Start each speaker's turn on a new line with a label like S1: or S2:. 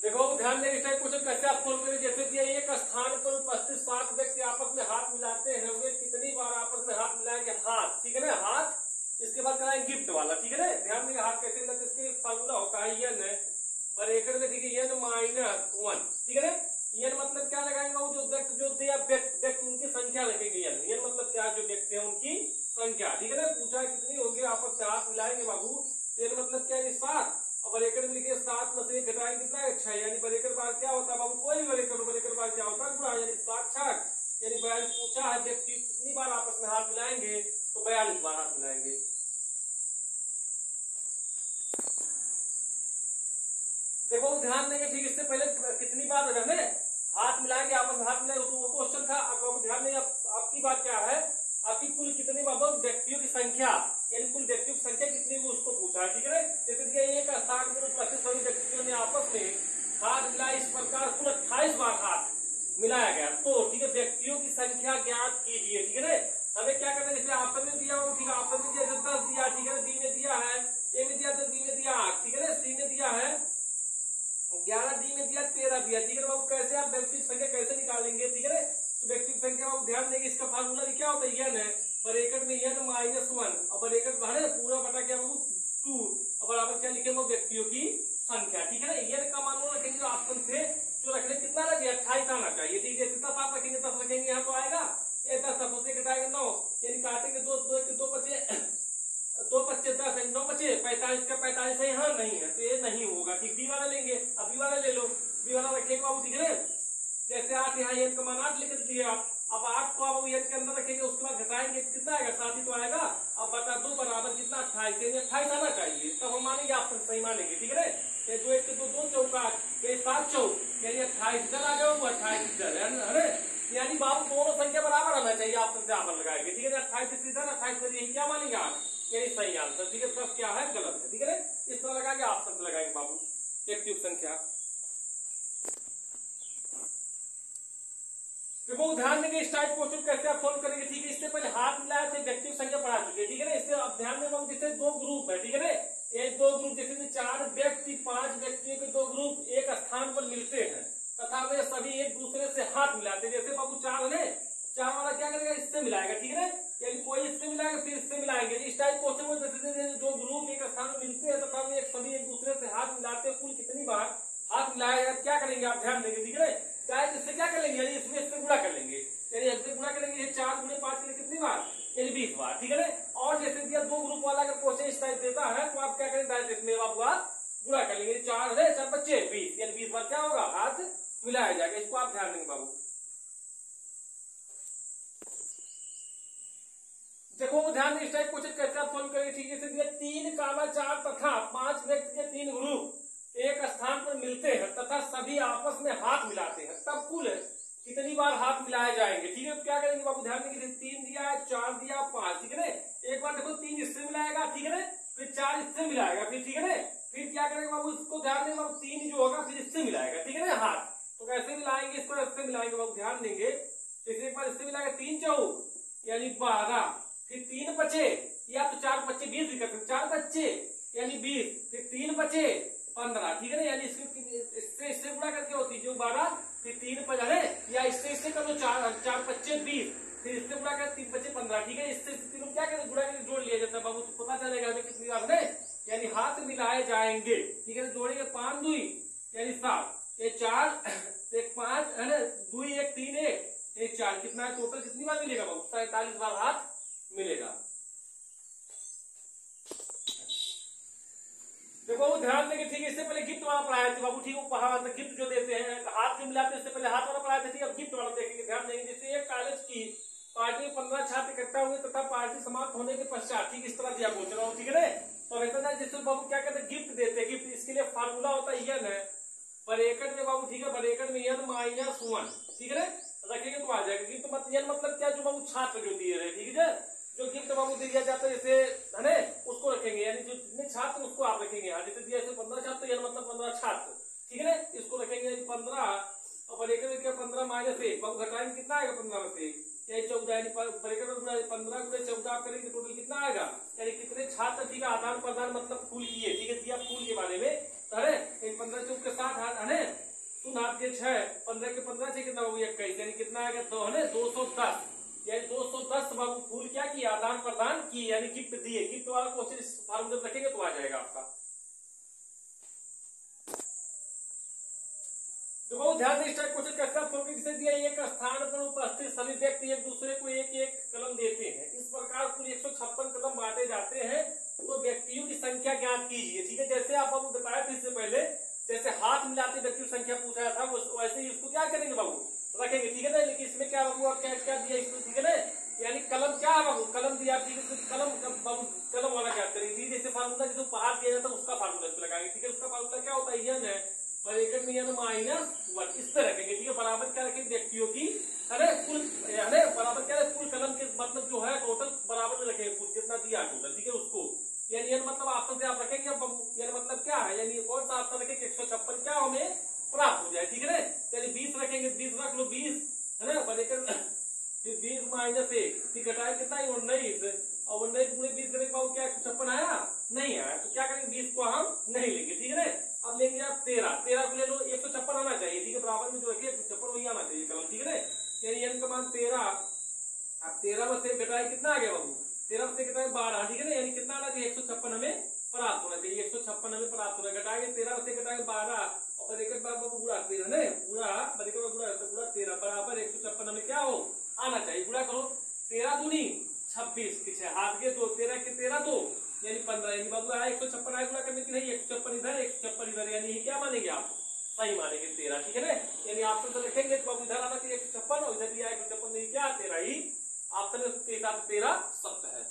S1: देखो ध्यान देंगे इस टाइप क्वेश्चन कैसे आप सोल्व करेंगे। जैसे कि एक स्थान पर उपस्थित 7 व्यक्ति आपस में हाथ मिलाते हैं, वे कितनी बार आपस में हाथ मिलाएंगे? हाथ, ठीक है ना, हाथ। इसके बाद कराएंगे गिफ्ट वाला, ठीक है ना। ध्यान देंगे हाथ कैसे मिलाते, इसके फार्मूला होता है एन बरेकर में, ठीक है, n-1, ठीक है ना। एन मतलब क्या लगाएंगे बाबू, जो व्यक्ति जो दिया व्यक्ति उनकी संख्या लगेगी। एन मतलब क्या, जो व्यक्ति है उनकी संख्या, ठीक है ना। पूछा कितनी होगी आपस में हाथ मिलाएंगे बाबू, एन मतलब क्या है 7, और बरेकर में लिखिए 7 में से घटाएंगे कितना है 6, यानी बरेकर बार क्या होता है बाबू, कोई भी बरेकर बार क्या होता है गुणा, यानी 7 6, यानी 42। पूछा है व्यक्ति कितनी बार आपस में हाथ मिलाएंगे, तो 42 बार हाथ मिलाएंगे। देखो ध्यान देंगे, ठीक, इससे पहले कितनी बार हमने हाथ मिलाएंगे, आपस में हाथ मिलाएंगे, तो वो क्वेश्चन था। अब ध्यान देंगे आपकी बात क्या है, आपकी कुल कितनी बाबू व्यक्तियों की संख्या, यानी कुल व्यक्तियों की संख्या कितनी हुई उसको पूछा है, ठीक है। जैसे एक स्थान पर उपस्थित सभी व्यक्तियों ने आपस में हाथ मिलाया, इस प्रकार कुल 28 बार हाथ मिलाया गया। तो ठीक है, व्यक्तियों की संख्या ज्ञात कीजिए, ठीक है ना। हमें क्या करना है, जैसे ऑप्शन में दिया हो, ठीक है, ऑप्शन में दिया 10 दिया, ठीक है, बी में दिया है, ए में दिया 10, बी में दिया 8, ठीक है ना, सी में दिया है 11, डी में दिया 13 दिया, ठीक है बाबू। कैसे आप व्यक्ति की संख्या कैसे निकालेंगे, ठीक है। तो व्यक्ति की संख्या बाबू ध्यान देंगे, इसका फार्मूला भी क्या होता है, एन है बरेकर में n-1, और बरेकर बाहर पूरा बटा क्या बाबू 2, और बराबर क्या लिखे वो व्यक्तियों की संख्या, ठीक है ना। एन का मान रखेंगे ऑप्शन से, जो रखने कितना लगे 28 आना चाहिए, ठीक है। जितना 7 रखेंगे 10 रखेंगे, यहाँ तो आएगा ये 10 से घटाएंगे 9, यानी काटेंगे 2 बचे 10, 9 बचे 45 का 45 है, यहाँ नहीं है तो ये नहीं होगा, ठीक। बी वाला लेंगे, अब बी वाला ले लो, बी वाला रखेंगे बाबू, ठीक है। जैसे 8 यहाँ एन का मान 8 लिख दीजिए आप, अब 8 को अब एन के अंदर रखेंगे, उसके बाद घटाएंगे कितना आएगा 7 ही तो आएगा। अब बता 2 बराबर कितना 28, यानी 28 आना चाहिए, तब हम मानेंगे आप सही मानेंगे, ठीक है। ये 2 1 के 2 चौका, ये 7 चौक, यानी 28 इधर आ गया, वो 28 इधर है, यानी बाबू दोनों संख्या बराबर आना चाहिए, आप सबसे आप लगाएंगे, ठीक है। 28 इधर 28 इधर, यही क्या मानेंगे आप, यही सही आंसर, ठीक है। प्लस क्या है गलत है, ठीक है। इस तरह लगाएंगे, आप सबसे लगाएंगे बाबू व्यक्तियों की संख्या। देखो ध्यान देंगे इस टाइप क्वेश्चन कैसे आप सोल्व करेंगे, ठीक है। इससे पहले हाथ मिलाए थे, व्यक्ति की संख्या बढ़ा चुके, ठीक है ना। इससे अब ध्यान दें जैसे 2 ग्रुप है, ठीक है ना, ये 2 ग्रुप, जैसे 4 व्यक्ति 5 व्यक्तियों के 2 ग्रुप एक स्थान पर मिलते हैं तथा वे सभी एक दूसरे से हाथ मिलाते हैं। जैसे बाबू 4 है, 4 वाला क्या करेगा, इससे मिलाएगा, ठीक है ना, यानी कोई इससे मिलाएगा फिर इससे मिलाएंगे। इस टाइप क्वेश्चन में जैसे 2 ग्रुप एक स्थान में मिलते हैं तथा वे सभी एक दूसरे से हाथ मिलाते हैं, कुल कितनी बार हाथ मिलाएगा, क्या करेंगे आप ध्यान देंगे, ठीक है ना। चाहे इससे क्या कर लेंगे, यानी इसमें इससे गुणा कर लेंगे, यानी इससे गुणा करेंगे, 4 गुणे 5 के लिए कितनी बार, यानी 20 बार, ठीक है ना। और जैसे दिया 2 ग्रुप वाला अगर क्वेश्चन इस टाइप देता है तो आप क्या करेंगे, डायरेक्ट इसमें आप गुणा कर लेंगे, 4 है 4 बच्चे 20, यानी 20 बार क्या होगा हाथ मिलाया जाएगा। इसको आप ध्यान देंगे बाबू। देखो ध्यान इस टाइप क्वेश्चन कैसे आप सोल्व करेंगे, ठीक है। जैसे दिया 3, 4 तथा 5 व्यक्ति के 3 ग्रुप एक स्थान पर मिलते हैं तथा सभी आपस में हाथ मिलाते हैं, तब कुल कितनी बार हाथ मिलाए जाएंगे, ठीक है। क्या करेंगे बाबू ध्यान देंगे, 3 दिया 4 दिया 5, ठीक है ना। एक बार देखो 3 इससे मिलाएगा, ठीक है ना, फिर 4 इससे मिलाएगा, फिर ठीक है ना, फिर क्या करेगा बाबू, इसको ध्यान देंगे बाबू 3 जो होगा फिर इससे मिलाएगा, ठीक है ना हाथ। तो कैसे मिलाएंगे, इसको इससे मिलाएंगे बाबू ध्यान देंगे। जैसे एक बार इससे मिलाएगा 3 चौक यानी 12, फिर 3 बचे, या तो 4 बच्चे 20 भी करते, 4 बच्चे यानी 20, फिर 3 बचे 15, ठीक है ना, यानी इससे गुणा करके होती जो 12, फिर 3 पचास, या इससे कर लो 4 बच्चे 20, फिर इससे गुणा कर 3 बच्चे 15, ठीक है। इससे तीनों क्या करें गुणा करके जोड़ लिया जाता है बाबू, तो पता चलेगा हमें कितनी बार है, यानी हाथ मिलाए जाएंगे, ठीक है। जोड़ेंगे 5 2 यानी 7, ये 4 1 5 है ना, 2 1 3 1 4, कितना है टोटल, कितनी बार मिलेगा बाबू, 47 बार हाथ मिलेगा। देखो ध्यान देंगे, ठीक है। इससे पहले गिफ्ट वाला पढ़ाया थे बाबू, ठीक है, गिफ्ट जो देते हैं हाथ जो मिलाते हैं, इससे पहले हाथ वाला पढ़ाया था, ठीक है। अब गिफ्ट वाला देखेंगे, ध्यान देंगे। जैसे एक कॉलेज की पार्टी में 15 छात्र इकट्ठा हुए तथा पार्टी समाप्त होने के पश्चात, ठीक इस तरह दिया पूछ रहा हूँ, ठीक है ना। तो रहता है जिससे बाबू क्या कहते हैं गिफ्ट देते हैं, गिफ्ट इसके लिए फार्मूला होता है एन है बरेकर में बाबू, ठीक है, बरेकर में n-1, ठीक है ना, रखेंगे तो आ जाएगा। गिफ्ट मतलब क्या, जो बाबू छात्र जो दिए रहे, ठीक है, जो गिफ्ट बाबू दिया जाता है जैसे है ना, उसको रखेंगे, यानी जो जितने छात्र उसको आप रखेंगे यहाँ। जैसे दिया 15 छात्र, यानी मतलब 15 छात्र, ठीक है ना, इसको रखेंगे 15, और बरेकर में क्या 15 -1 बाबू घटाएंगे कितना आएगा 15 में से, यानी 14, यानी बरेकर में 15 गुणे 14 करेंगे टोटल कितना आएगा, यानी कितने छात्र, ठीक है, आदान प्रदान मतलब फूल किए, ठीक है, दिया फूल के बारे में, है 15 चौक के साथ है के 6, 15 के 15 से कितना बाबू 21, यानी कितना आएगा 2 है 210, यानी 210 बाबू फूल क्या किया, आदान प्रदान की, यानी गिफ्ट दिए। गिफ्ट वाला क्वेश्चन इस फार्मूले में रखेंगे तो आ जाएगा आपका। तो ध्यान दें स्टार्ट क्वेश्चन कैसा फोटो किसे दिया, एक स्थान पर उपस्थित सभी व्यक्ति एक दूसरे को एक एक कलम देते हैं। इस प्रकार कुल 156 कलम बांटे जाते हैं, तो व्यक्तियों की संख्या ज्ञात कीजिए। ठीक है, जैसे आप आपको बताया था इससे पहले, जैसे हाथ मिलाते व्यक्तियों की संख्या पूछा था, वैसे ही इसको क्या करेंगे बाबू, रखेंगे। ठीक है ना, लेकिन इसमें क्या बाबू आप क्या दिया इसको, ठीक है ना, यानी कलम क्या है बाबू, कलम दिया, ठीक है, कलम बाबू कलम वाला क्या करेंगे, जैसे फार्मूला जैसे उपहार दिया जाता है उसका फार्मूला इस पर लगाएंगे। ठीक है, उसका फार्मूला क्या होता है, यन है ब्रैकेट में यन -1 इस तरह रखेंगे। ठीक है, बराबर क्या रखेंगे व्यक्तियों की, अरे कुल, अरे बराबर क्या है कुल कलम के मतलब जो है टोटल बराबर में रखेंगे, कुल कितना दिया टोटल। ठीक है, उसको यानी यन मतलब ऑप्शन से आप रखेंगे। अब यन मतलब क्या है, यानी कौन सा ऑप्शन रखेंगे, 156 क्या हमें प्राप्त हो जाए। ठीक है ना, चलिए 20 रखेंगे, 20 रख लो, 20 है ना, ब्रैकेट फिर 20 -1 घटाए कितना है 19, और 19 पूरे 20 करने के बाद क्या 156 आया, नहीं आया, तो क्या करेंगे 20 को हम नहीं लेंगे। ठीक है ना, अब लेंगे आप 13 को ले लो, 156 आना चाहिए। ठीक है, बराबर में जो रखे 156 वही आना चाहिए कलम। ठीक है ना, यानी n का मान 13, अब 13 में से घटाए कितना आ गया बाबू, 13 में से घटाए 12। ठीक है ना, यानी कितना आना चाहिए 156 हमें प्राप्त होना चाहिए, 156 हमें प्राप्त होना, घटाएंगे 13 में से घटाएंगे 12 और ब्रैकेट बाबू गुणा 13 है गुणा ब्रैकेट में गुणा 13 बराबर 156 हमें क्या हो आना चाहिए। गुणा करो, 13 दूनी 26, पीछे हाथ के 2, 13 के 13 2 यानी 15, यानी बाबू आया 156 आया गुणा करने की नहीं, 156 इधर 156 इधर, यानी क्या मानेंगे आप, सही मानेंगे 13। ठीक है ना, यानी ऑप्शन से लिखेंगे तो बाबू इधर आना चाहिए 156 और इधर भी आया 156 नहीं क्या 13 ही, ऑप्शन के हिसाब से 13 सत्य है।